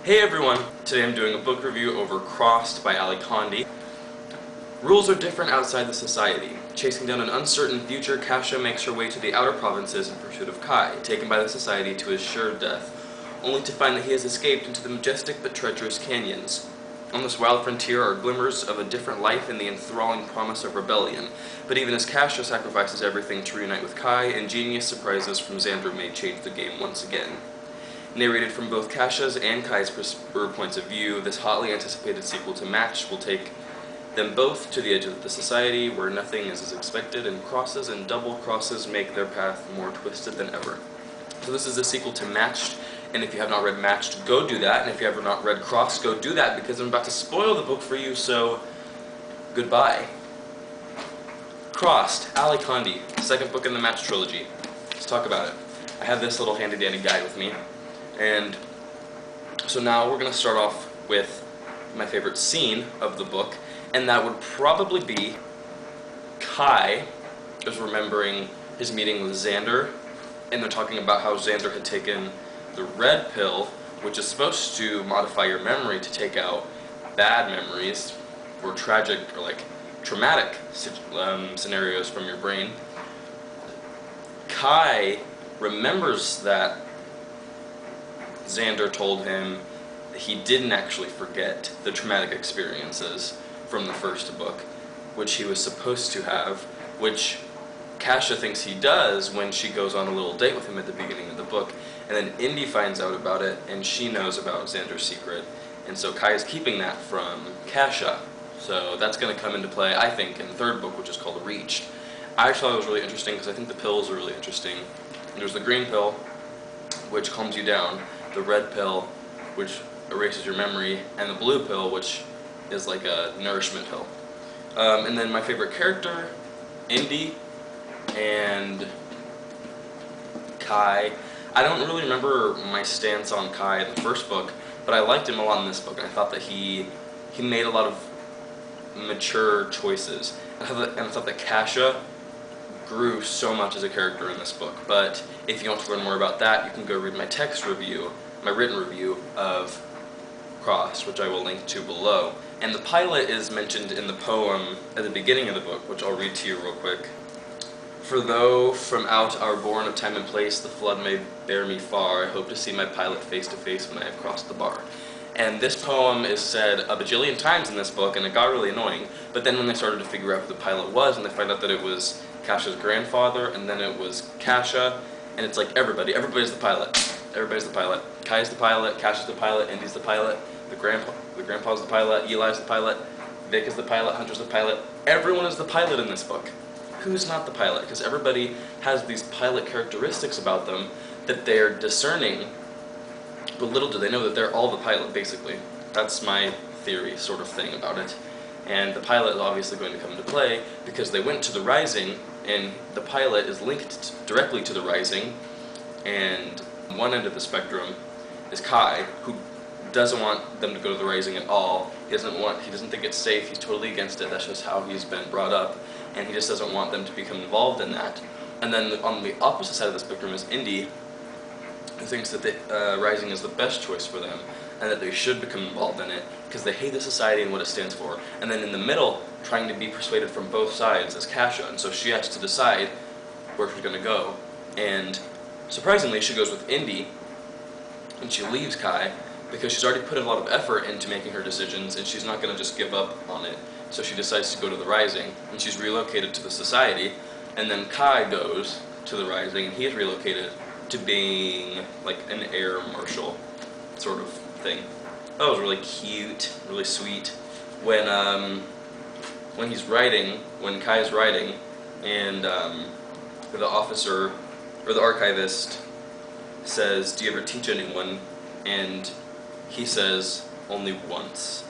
Hey everyone! Today I'm doing a book review over Crossed by Ally Condie. Rules are different outside the society. Chasing down an uncertain future, Kasha makes her way to the outer provinces in pursuit of Kai, taken by the society to his sure death, only to find that he has escaped into the majestic but treacherous canyons. On this wild frontier are glimmers of a different life and the enthralling promise of rebellion, but even as Kasha sacrifices everything to reunite with Kai, ingenious surprises from Xander may change the game once again. Narrated from both Kasha's and Kai's points of view, this hotly anticipated sequel to Match will take them both to the edge of the society where nothing is as expected, and crosses and double crosses make their path more twisted than ever. So this is a sequel to Matched, and if you have not read Matched, go do that, and if you have not read Crossed, go do that, because I'm about to spoil the book for you, so goodbye. Crossed, Ally Condie, second book in the Match trilogy. Let's talk about it. I have this little handy-dandy guide with me. And so now we're going to start off with my favorite scene of the book, and that would probably be Kai is remembering his meeting with Xander, and they're talking about how Xander had taken the red pill, which is supposed to modify your memory to take out bad memories or tragic or like traumatic scenarios from your brain. Kai remembers that Xander told him that he didn't actually forget the traumatic experiences from the first book, which he was supposed to have, which Kasha thinks he does when she goes on a little date with him at the beginning of the book, and then Indy finds out about it, and she knows about Xander's secret, and so Kai is keeping that from Kasha. So that's going to come into play, I think, in the third book, which is called Reached. I thought it was really interesting because I think the pills are really interesting. There's the green pill, which calms you down, the red pill, which erases your memory, and the blue pill, which is like a nourishment pill. And then my favorite character, Indy, and Kai. I don't really remember my stance on Kai in the first book, but I liked him a lot in this book, and I thought that he made a lot of mature choices. And I thought that Kasha grew so much as a character in this book. But if you want to learn more about that, you can go read my text review, my written review of Cross, which I will link to below. And the pilot is mentioned in the poem at the beginning of the book, which I'll read to you real quick. For though from out our bourne of time and place the flood may bear me far, I hope to see my pilot face to face when I have crossed the bar. And this poem is said a bajillion times in this book, and it got really annoying. But then when they started to figure out who the pilot was, and they find out that it was Kasha's grandfather, and then it was Kasha, and it's like everybody's the pilot. Everybody's the pilot. Kai's the pilot, Kasha's the pilot, Indy's the pilot, the grandpa's the pilot, Eli's the pilot, Vic is the pilot, Hunter's the pilot. Everyone is the pilot in this book. Who's not the pilot? Because everybody has these pilot characteristics about them that they're discerning, but little do they know that they're all the pilot, basically. That's my theory, sort of thing about it. And the pilot is obviously going to come into play because they went to the Rising, and the pilot is linked directly to the Rising, and one end of the spectrum is Kai, who doesn't want them to go to the Rising at all. He doesn't think it's safe, he's totally against it, that's just how he's been brought up, and he just doesn't want them to become involved in that. And then on the opposite side of the spectrum is Indy, who thinks that the Rising is the best choice for them, and that they should become involved in it, because they hate the society and what it stands for. And then in the middle, trying to be persuaded from both sides is Kasha, and so she has to decide where she's going to go. And surprisingly, she goes with Indy, and she leaves Kai, because she's already put a lot of effort into making her decisions, and she's not going to just give up on it. So she decides to go to the Rising, and she's relocated to the society, and then Kai goes to the Rising, and he is relocated to being like an air marshal sort of thing. That was really cute, really sweet. When he's writing, when Kai is writing, and the officer or the archivist says, "Do you ever teach anyone?" and he says, "Only once."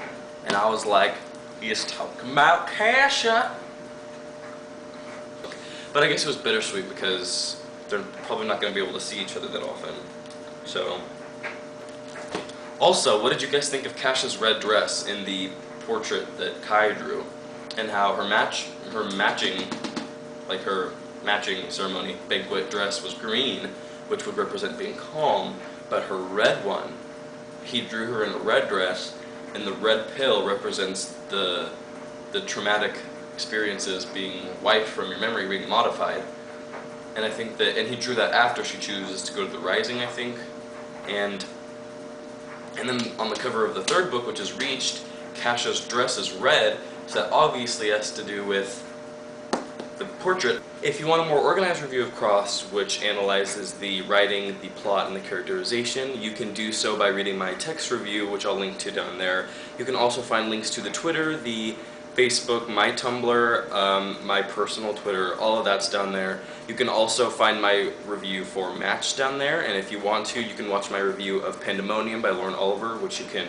And I was like, he's talking about Kasha. But I guess it was bittersweet because they're probably not going to be able to see each other that often. So, also, what did you guys think of Kasha's red dress in the portrait that Kai drew? And how her matching ceremony banquet dress was green, which would represent being calm, but her red one he drew her in a red dress, and the red pill represents the traumatic experiences being wiped from your memory, being modified. And I think that, and he drew that after she chooses to go to the Rising, I think. And then on the cover of the third book, which is Reached, Kasha's dress is red, so that obviously has to do with the portrait. If you want a more organized review of Cross, which analyzes the writing, the plot, and the characterization, you can do so by reading my text review, which I'll link to down there. You can also find links to the Twitter, the Facebook, my Tumblr, my personal Twitter, all of that's down there. You can also find my review for Match down there, and if you want to, you can watch my review of Pandemonium by Lauren Oliver, which you can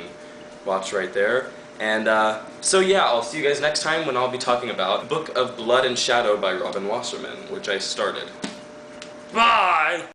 watch right there. And so yeah, I'll see you guys next time when I'll be talking about Book of Blood and Shadow by Robin Wasserman, which I started. Bye!